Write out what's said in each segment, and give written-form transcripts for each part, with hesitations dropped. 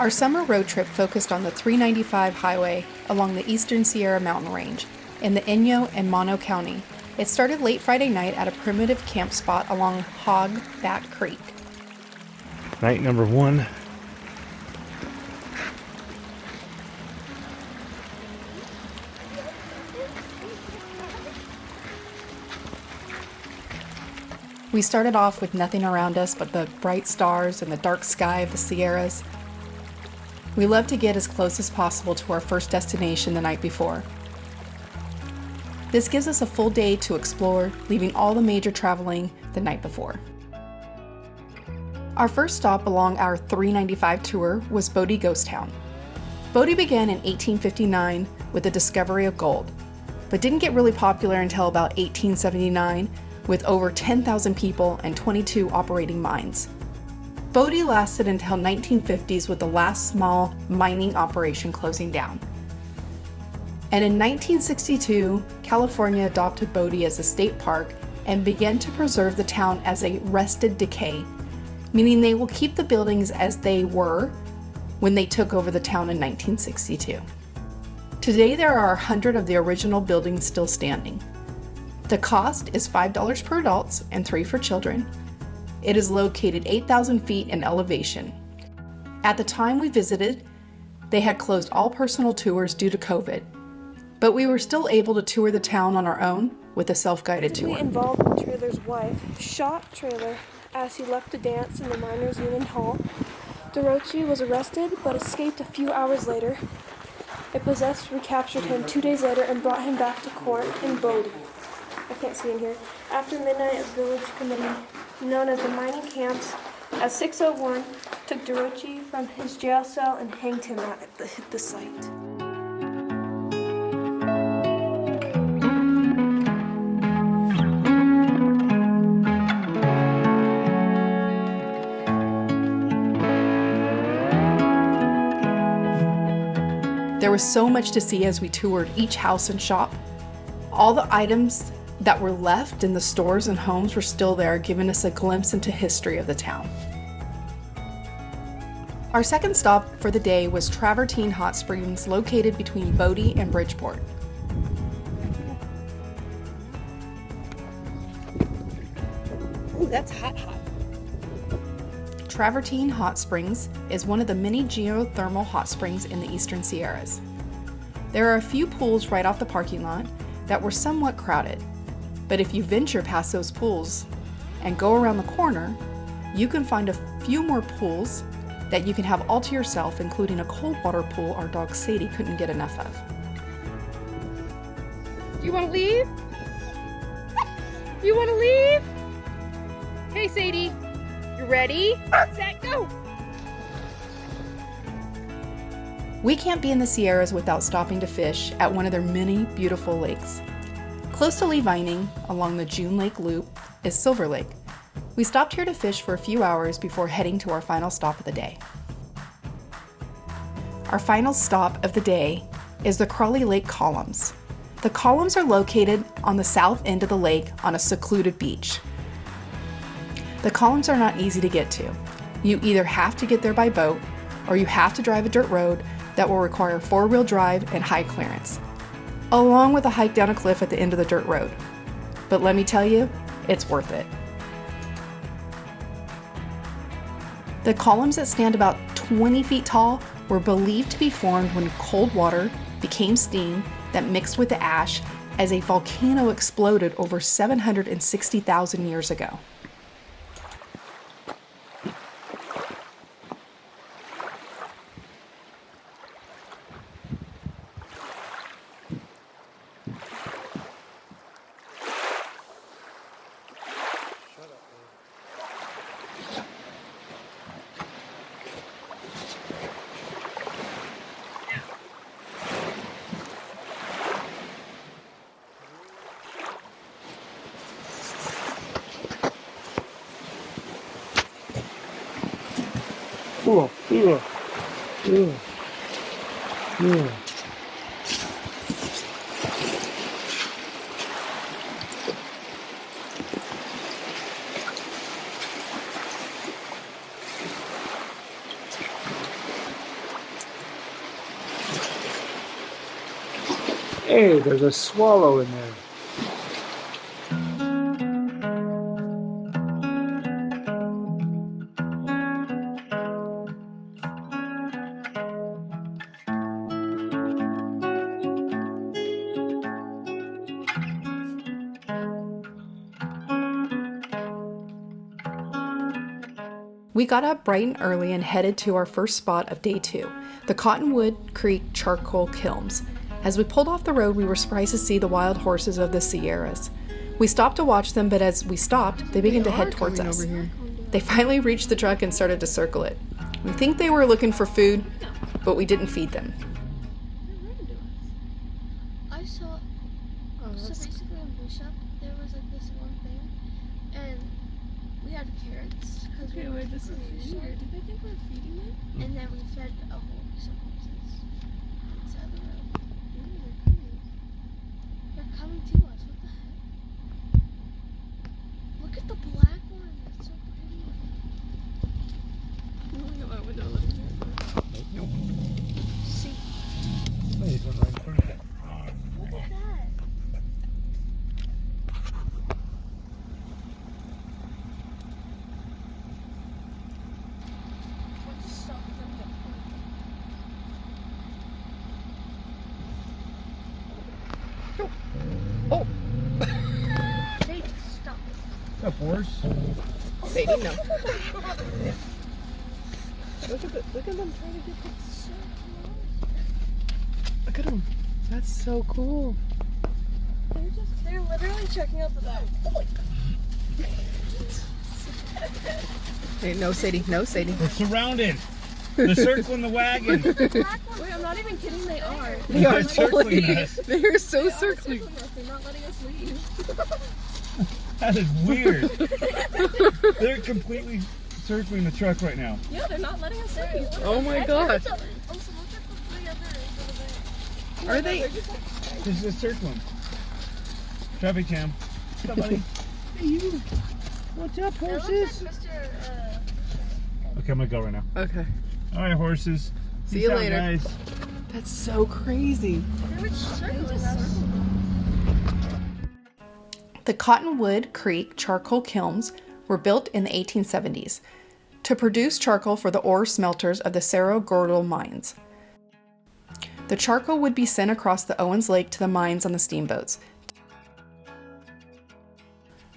Our summer road trip focused on the 395 highway along the Eastern Sierra mountain range in the Inyo and Mono County. It started late Friday night at a primitive camp spot along Hog Back Creek. Night number 1. We started off with nothing around us but the bright stars and the dark sky of the Sierras. We love to get as close as possible to our first destination the night before. This gives us a full day to explore, leaving all the major traveling the night before. Our first stop along our 395 tour was Boaty Ghost Town. Boaty began in 1859 with the discovery of gold, but didn't get really popular until about 1879 with over 10,000 people and 22 operating mines. Boaty lasted until 1950s with the last small mining operation closing down. And in 1962, California adopted Boaty as a state park and began to preserve the town as a rested decay, meaning they will keep the buildings as they were when they took over the town in 1962. Today there are 100 of the original buildings still standing. The cost is $5 per adults and $3 for children. It is located 8,000 feet in elevation. At the time we visited, they had closed all personal tours due to COVID, but we were still able to tour the town on our own with a self-guided tour. Involved in Trailer's wife shot Trailer as he left to dance in the Miners Union Hall. Dorochi was arrested but escaped a few hours later. A possessed recaptured him 2 days later and brought him back to court in Boaty. I can't see him here. After midnight, a village committee, known as the mining camps, at 6:01, took Dorochi from his jail cell and hanged him at the site. There was so much to see as we toured each house and shop. All the items that were left in the stores and homes were still there, giving us a glimpse into history of the town. Our second stop for the day was Travertine Hot Springs, located between Boaty and Bridgeport. Ooh, that's hot. Travertine Hot Springs is one of the many geothermal hot springs in the Eastern Sierras. There are a few pools right off the parking lot that were somewhat crowded, but if you venture past those pools and go around the corner, you can find a few more pools that you can have all to yourself, including a cold water pool our dog Sadie couldn't get enough of. Do you want to leave? You want to leave? Hey Sadie, you ready? Set, go! We can't be in the Sierras without stopping to fish at one of their many beautiful lakes. Close to Lee Vining, along the June Lake Loop, is Silver Lake. We stopped here to fish for a few hours before heading to our final stop of the day. Our final stop of the day is the Crawley Lake Columns. The columns are located on the south end of the lake on a secluded beach. The columns are not easy to get to. You either have to get there by boat or you have to drive a dirt road that will require four-wheel drive and high clearance, along with a hike down a cliff at the end of the dirt road. But let me tell you, it's worth it. The columns that stand about 20 feet tall were believed to be formed when cold water became steam that mixed with the ash as a volcano exploded over 760,000 years ago. Hey, there's a swallow in there. We got up bright and early and headed to our first spot of day 2, the Cottonwood Creek charcoal kilns. As we pulled off the road, we were surprised to see the wild horses of the Sierras. We stopped to watch them, but as we stopped, they began to head towards us. They finally reached the truck and started to circle it. We think they were looking for food, but we didn't feed them. I saw. So basically on Bishop, there was like this one thing, and we had carrots because we were this is weird. Do they think we're feeding them? And then we fed a whole some horses inside the road. They're coming to us. What the heck? Look at the black one. It's so pretty. Look at my window. See. Hey, he's going right in front of it. Look at that. Oh, Sadie, stop. What's up, horse? Sadie, no. Look at them trying to get the so Look at them. That's so cool. They're literally checking out the back. Hey, no, Sadie. No, Sadie. We're surrounded. They're circling the wagon. Wait, I'm not even kidding, they are. They are circling totally. us. They are so circling. They're not letting us leave. That is weird. They're completely circling the truck right now. Yeah, they're not letting us leave. Oh my gosh. Also, look at the 3 others over there. Are they? This is circling. Traffic jam. What's up, buddy? Hey, you. What's up, It looks horses? like Mr. Okay, I'm gonna go right now. Okay. All right, horses. See Peace you out, later. guys. That's so crazy. They were just circling us. The Cottonwood Creek charcoal kilns were built in the 1870s to produce charcoal for the ore smelters of the Cerro Gordo mines. The charcoal would be sent across the Owens Lake to the mines on the steamboats.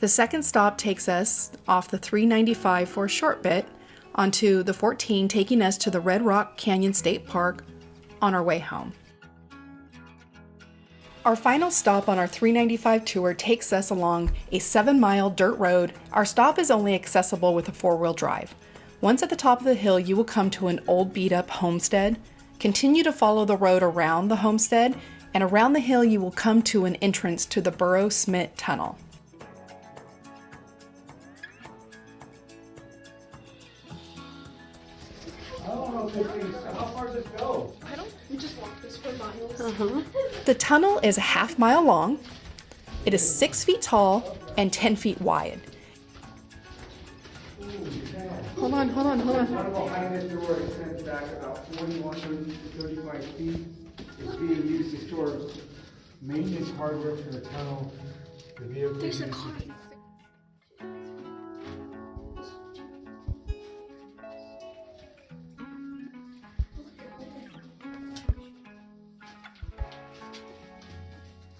The second stop takes us off the 395 for a short bit onto the 14, taking us to the Red Rock Canyon State Park on our way home. Our final stop on our 395 tour takes us along a 7-mile dirt road. Our stop is only accessible with a 4-wheel drive. Once at the top of the hill, you will come to an old beat-up homestead. Continue to follow the road around the homestead, and around the hill you will come to an entrance to the Borough Tunnel. How far does it go? We just walked this for miles. The tunnel is a half-mile long. It is 6 feet tall and 10 feet wide. Hold on. Tunnel behind this door extends back about 41 to 35 feet. It's being used to store maintenance hardware for the tunnel. The vehicle There's a uses- car.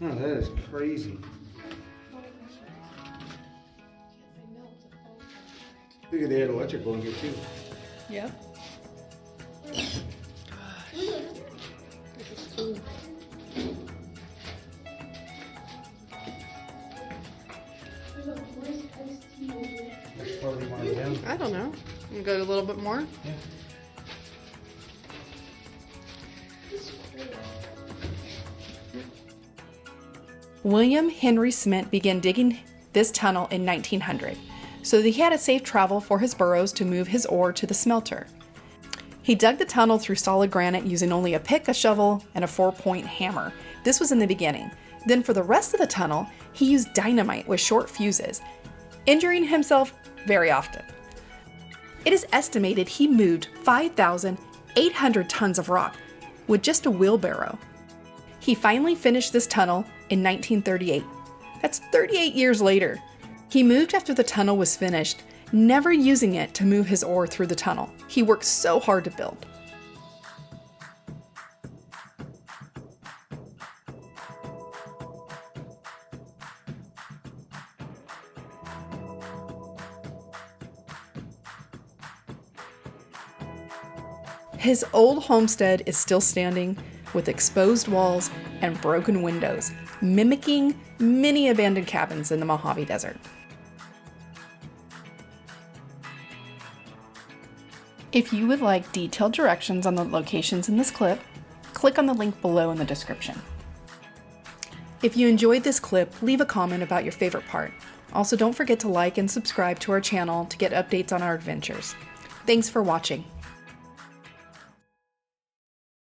Oh, that is crazy. Look at they had electrical in here too. Yep. That's probably one of them. I don't know. You go a little bit more. Yeah. William Henry Smith began digging this tunnel in 1900, so that he had a safe travel for his burros to move his ore to the smelter. He dug the tunnel through solid granite using only a pick, a shovel, and a 4-point hammer. This was in the beginning. Then for the rest of the tunnel, he used dynamite with short fuses, injuring himself very often. It is estimated he moved 5,800 tons of rock with just a wheelbarrow. He finally finished this tunnel in 1938. That's 38 years later. He moved after the tunnel was finished, never using it to move his ore through the tunnel. He worked so hard to build. His old homestead is still standing with exposed walls and broken windows, mimicking many abandoned cabins in the Mojave Desert. If you would like detailed directions on the locations in this clip, click on the link below in the description. If you enjoyed this clip, leave a comment about your favorite part. Also, don't forget to like and subscribe to our channel to get updates on our adventures. Thanks for watching.